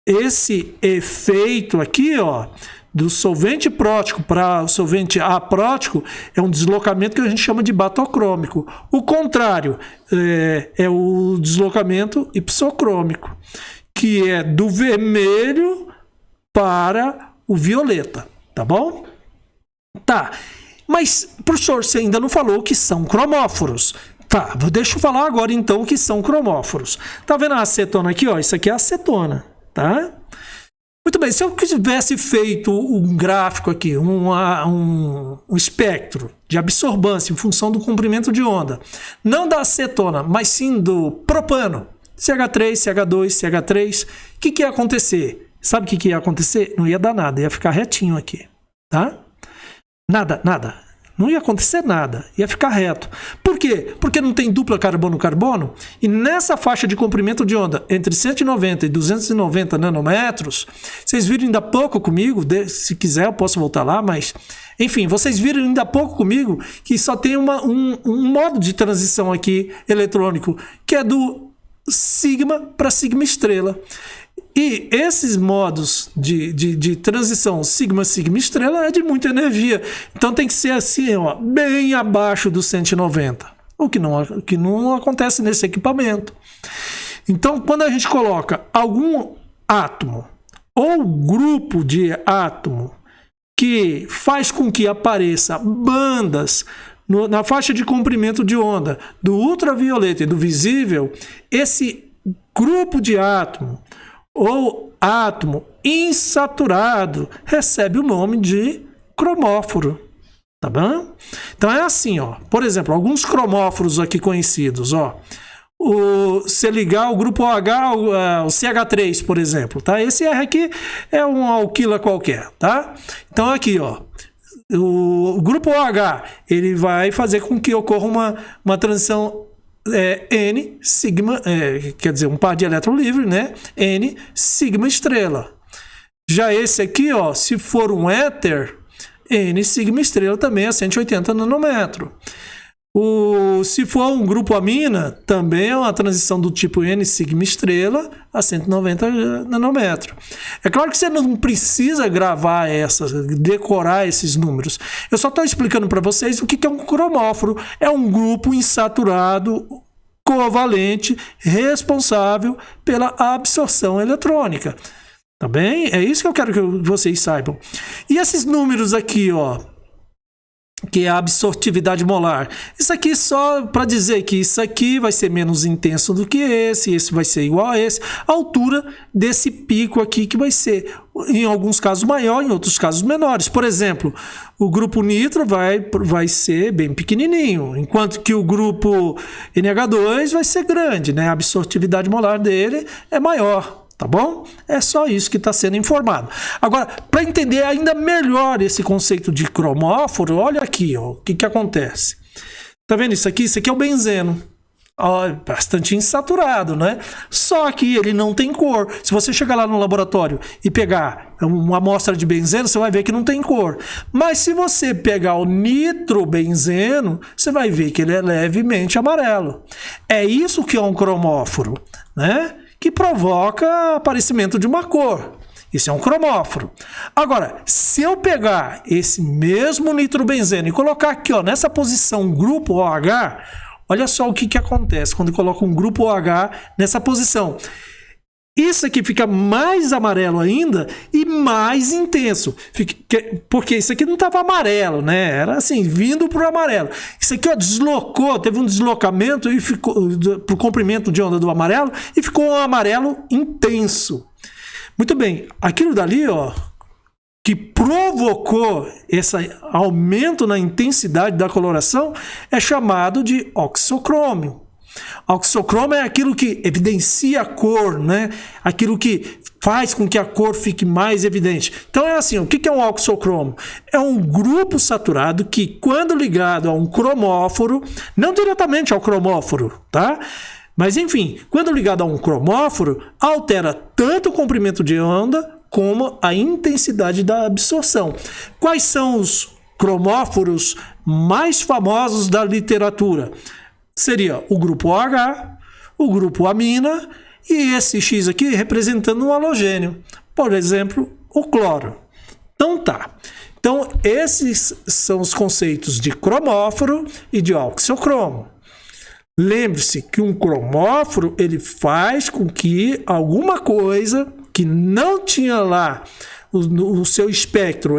Esse efeito aqui, ó, do solvente prótico para o solvente aprótico é um deslocamento que a gente chama de batocrômico. O contrário é o deslocamento hipsocrômico, que é do vermelho para o violeta, tá bom? Tá, mas, professor, você ainda não falou que são cromóforos. Tá, deixa eu falar agora então o que são cromóforos. Tá vendo a acetona aqui, ó? Isso aqui é a acetona, tá? Muito bem, se eu tivesse feito um gráfico aqui, um espectro de absorbância em função do comprimento de onda, não da acetona, mas sim do propano, CH3, CH2, CH3, o que ia acontecer? Sabe o que ia acontecer? Não ia dar nada, ia ficar retinho aqui, tá? Nada. Não ia acontecer nada, ia ficar reto. Por quê? Porque não tem dupla carbono-carbono, e nessa faixa de comprimento de onda, entre 190 e 290 nanômetros, vocês viram ainda há pouco comigo, se quiser eu posso voltar lá, mas... Enfim, vocês viram ainda há pouco comigo que só tem um modo de transição aqui eletrônico, que é do sigma para sigma estrela. E esses modos de transição sigma-sigma estrela é de muita energia. Então tem que ser assim, ó, bem abaixo do 190. O que não acontece nesse equipamento. Então, quando a gente coloca algum átomo ou grupo de átomo que faz com que apareça bandas na faixa de comprimento de onda do ultravioleta e do visível, esse grupo de átomo ou átomo insaturado recebe o nome de cromóforo, tá bom? Então é assim, ó. Por exemplo, alguns cromóforos aqui conhecidos, ó. Se ligar o grupo OH, o CH3, por exemplo, tá? Esse R aqui é um alquila qualquer, tá? Então aqui, ó. O grupo OH, ele vai fazer com que ocorra uma transição N sigma, quer dizer, um par de elétron livre, né? N sigma estrela. Já esse aqui, ó, se for um éter, N sigma estrela também é 180 nanômetro. Se for um grupo amina, também é uma transição do tipo N sigma estrela a 190 nanômetro. É claro que você não precisa gravar decorar esses números. Eu só estou explicando para vocês o que é um cromóforo. É um grupo insaturado covalente responsável pela absorção eletrônica. Tá bem? É isso que eu quero que vocês saibam. E esses números aqui, ó, que é a absortividade molar. Isso aqui só para dizer que isso aqui vai ser menos intenso do que esse vai ser igual a esse. A altura desse pico aqui que vai ser, em alguns casos, maior, em outros casos menores. Por exemplo, o grupo nitro vai ser bem pequenininho, enquanto que o grupo NH2 vai ser grande, né? A absortividade molar dele é maior. Tá bom? É só isso que está sendo informado. Agora, para entender ainda melhor esse conceito de cromóforo, olha aqui, ó, o que acontece. Tá vendo isso aqui? Isso aqui é o benzeno. Ó, bastante insaturado, né? Só que ele não tem cor. Se você chegar lá no laboratório e pegar uma amostra de benzeno, você vai ver que não tem cor. Mas se você pegar o nitrobenzeno, você vai ver que ele é levemente amarelo. É isso que é um cromóforo, né? Que provoca aparecimento de uma cor. Isso é um cromóforo. Agora, se eu pegar esse mesmo nitrobenzeno e colocar aqui, ó, nessa posição grupo OH, olha só o que acontece quando eu coloco um grupo OH nessa posição. Isso aqui fica mais amarelo ainda e mais intenso. Porque isso aqui não estava amarelo, né? Era assim, vindo para o amarelo. Isso aqui, ó, deslocou, teve um deslocamento e ficou para o comprimento de onda do amarelo e ficou um amarelo intenso. Muito bem, aquilo dali, ó, que provocou esse aumento na intensidade da coloração é chamado de oxocrômio. Oxocromo é aquilo que evidencia a cor, né? Aquilo que faz com que a cor fique mais evidente. Então é assim, o que é um oxocromo? É um grupo saturado que, quando ligado a um cromóforo, não diretamente ao cromóforo, tá? Mas enfim, quando ligado a um cromóforo, altera tanto o comprimento de onda como a intensidade da absorção. Quais são os cromóforos mais famosos da literatura? Seria o grupo OH, o grupo amina e esse X aqui representando um halogênio. Por exemplo, o cloro. Então tá. Então esses são os conceitos de cromóforo e de oxocromo. Lembre-se que um cromóforo ele faz com que alguma coisa que não tinha lá o seu espectro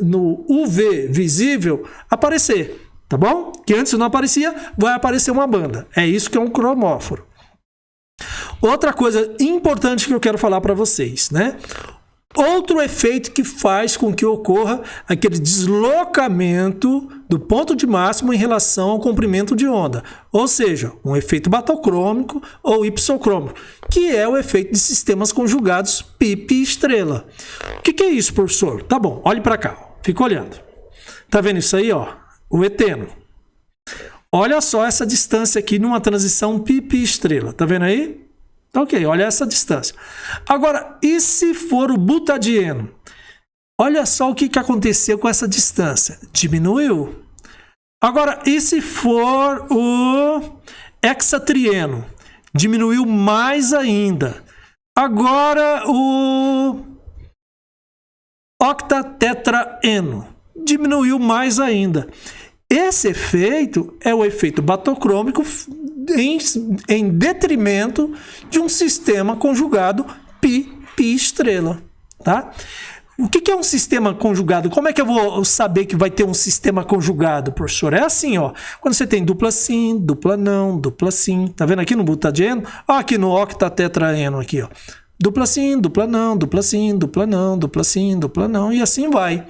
no UV visível aparecer. Tá bom? Que antes não aparecia, vai aparecer uma banda. É isso que é um cromóforo. Outra coisa importante que eu quero falar para vocês, né? Outro efeito que faz com que ocorra aquele deslocamento do ponto de máximo em relação ao comprimento de onda. Ou seja, um efeito batocrômico ou ipsocrômico, que é o efeito de sistemas conjugados pipi estrela. O que é isso, professor? Tá bom, olhe para cá. Fica olhando. Tá vendo isso aí, ó? O eteno. Olha só essa distância aqui numa transição pipi estrela. Tá vendo aí? Ok, olha essa distância. Agora, e se for o butadieno? Olha só o que aconteceu com essa distância. Diminuiu. Agora, e se for o hexatrieno? Diminuiu mais ainda. Agora, o octatetraeno diminuiu mais ainda. Esse efeito é o efeito batocrômico em detrimento de um sistema conjugado pi estrela, tá? O que é um sistema conjugado? Como é que eu vou saber que vai ter um sistema conjugado, professor? É assim, ó. Quando você tem dupla sim, dupla não, dupla sim. Tá vendo aqui no butadieno? Ó, aqui no octatetraeno aqui, ó. Dupla sim, dupla não, dupla sim, dupla não, dupla sim, dupla não, e assim vai.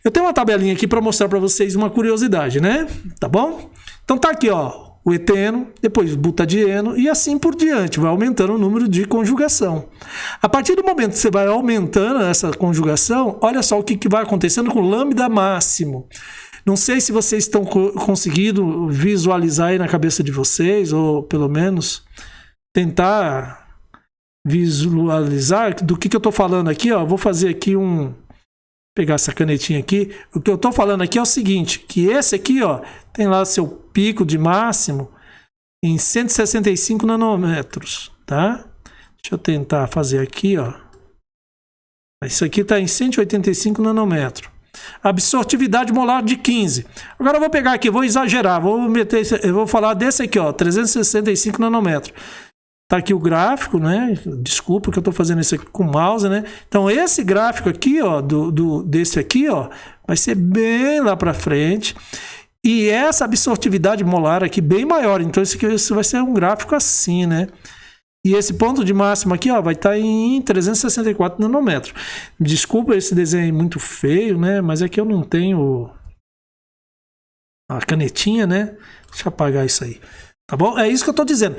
Eu tenho uma tabelinha aqui para mostrar para vocês uma curiosidade, né? Tá bom? Então tá aqui, ó, o eteno, depois o butadieno e assim por diante, vai aumentando o número de conjugação. A partir do momento que você vai aumentando essa conjugação, olha só o que vai acontecendo com o lambda máximo. Não sei se vocês estão conseguindo visualizar aí na cabeça de vocês, ou pelo menos tentar visualizar do que eu estou falando aqui, ó. Vou fazer aqui pegar essa canetinha aqui. O que eu estou falando aqui é o seguinte, que esse aqui, ó, tem lá seu pico de máximo em 165 nanômetros, tá? Deixa eu tentar fazer aqui, ó. Isso aqui está em 185 nanômetros. Absortividade molar de 15. Agora eu vou pegar aqui, vou exagerar, eu vou falar desse aqui, ó, 365 nanômetros. Tá aqui o gráfico, né? Desculpa que eu tô fazendo isso aqui com o mouse, né? Então esse gráfico aqui, ó, desse aqui, ó, vai ser bem lá para frente. E essa absortividade molar aqui bem maior. Então isso vai ser um gráfico assim, né? E esse ponto de máximo aqui, ó, vai estar em 364 nanômetros. Desculpa esse desenho muito feio, né? Mas é que eu não tenho a canetinha, né? Deixa eu apagar isso aí. Tá bom? É isso que eu estou dizendo.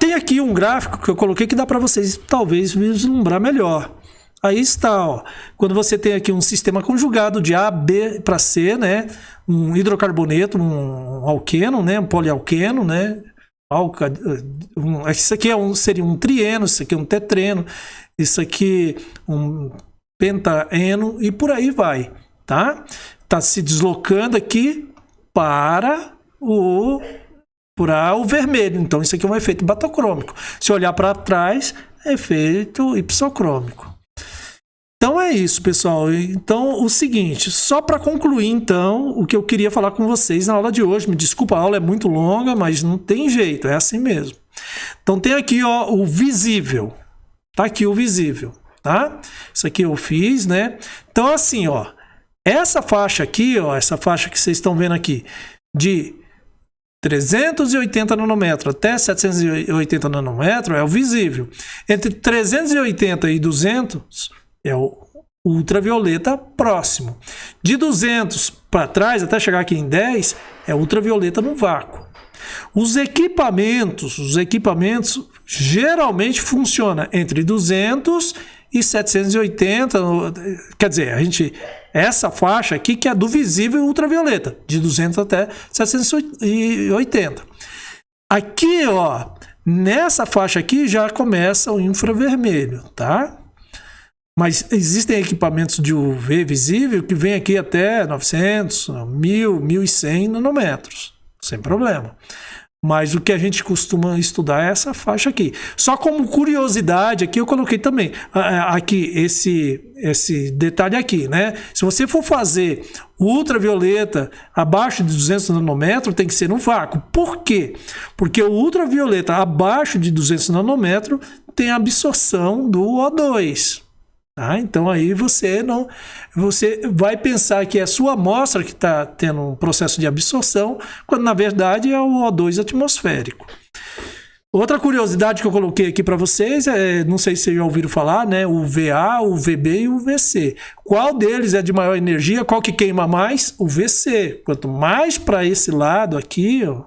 Tem aqui um gráfico que eu coloquei que dá para vocês talvez vislumbrar melhor. Aí está, ó. Quando você tem aqui um sistema conjugado de A, B para C, né? Um hidrocarboneto, um alqueno, né? Um polialqueno, né? Isso aqui seria um trieno, isso aqui é um tetreno, isso aqui um pentaeno e por aí vai, tá? Tá se deslocando aqui para o vermelho. Então isso aqui é um efeito batocrômico. Se olhar para trás, é efeito ipsocrômico. é isso, pessoal. Então, o seguinte, só para concluir, então, o que eu queria falar com vocês na aula de hoje. Me desculpa, a aula é muito longa, mas não tem jeito, é assim mesmo. Então, tem aqui, ó, o visível. Tá aqui o visível, tá? Isso aqui eu fiz, né? Então, assim, ó, essa faixa aqui, ó, essa faixa que vocês estão vendo aqui, de 380 nanômetros até 780 nanômetros é o visível. Entre 380 e 200 é o ultravioleta próximo. De 200 para trás, até chegar aqui em 10, é ultravioleta no vácuo. Os equipamentos geralmente funcionam entre 200 e 780, quer dizer, essa faixa aqui que é do visível ultravioleta, de 200 até 780. Aqui, ó, nessa faixa aqui já começa o infravermelho, tá? Mas existem equipamentos de UV visível que vem aqui até 900, 1000, 1100 nanômetros, sem problema. Mas o que a gente costuma estudar é essa faixa aqui. Só como curiosidade, aqui eu coloquei também aqui esse detalhe aqui, né? Se você for fazer ultravioleta abaixo de 200 nanômetros, tem que ser no vácuo. Por quê? Porque o ultravioleta abaixo de 200 nanômetros tem a absorção do O2. Tá? Então aí você vai pensar que é a sua amostra que está tendo um processo de absorção, quando na verdade é o O2 atmosférico. Outra curiosidade que eu coloquei aqui para vocês, não sei se vocês já ouviram falar, né? O VA, o VB e o VC. Qual deles é de maior energia? Qual que queima mais? O VC. Quanto mais para esse lado aqui, ó,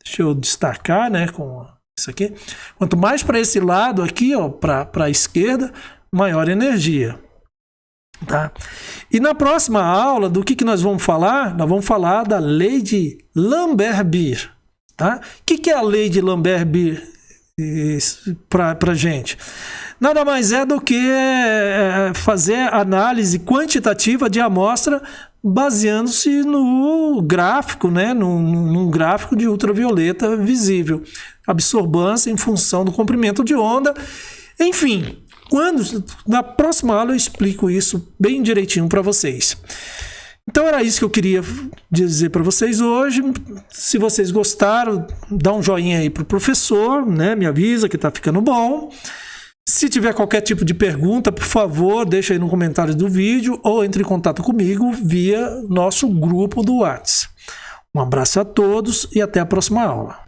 deixa eu destacar, né, com isso aqui. Quanto mais para esse lado aqui, ó, para a esquerda, maior energia, tá? E na próxima aula, do que nós vamos falar? Nós vamos falar da lei de Lambert-Beer, tá? O que é a lei de Lambert-Beer para gente? Nada mais é do que fazer análise quantitativa de amostra baseando-se no gráfico, né? Num gráfico de ultravioleta visível, absorbância em função do comprimento de onda, enfim. Na próxima aula eu explico isso bem direitinho para vocês. Então era isso que eu queria dizer para vocês hoje. Se vocês gostaram, dá um joinha aí pro professor, né? Me avisa que tá ficando bom. Se tiver qualquer tipo de pergunta, por favor, deixa aí no comentário do vídeo ou entre em contato comigo via nosso grupo do WhatsApp. Um abraço a todos e até a próxima aula.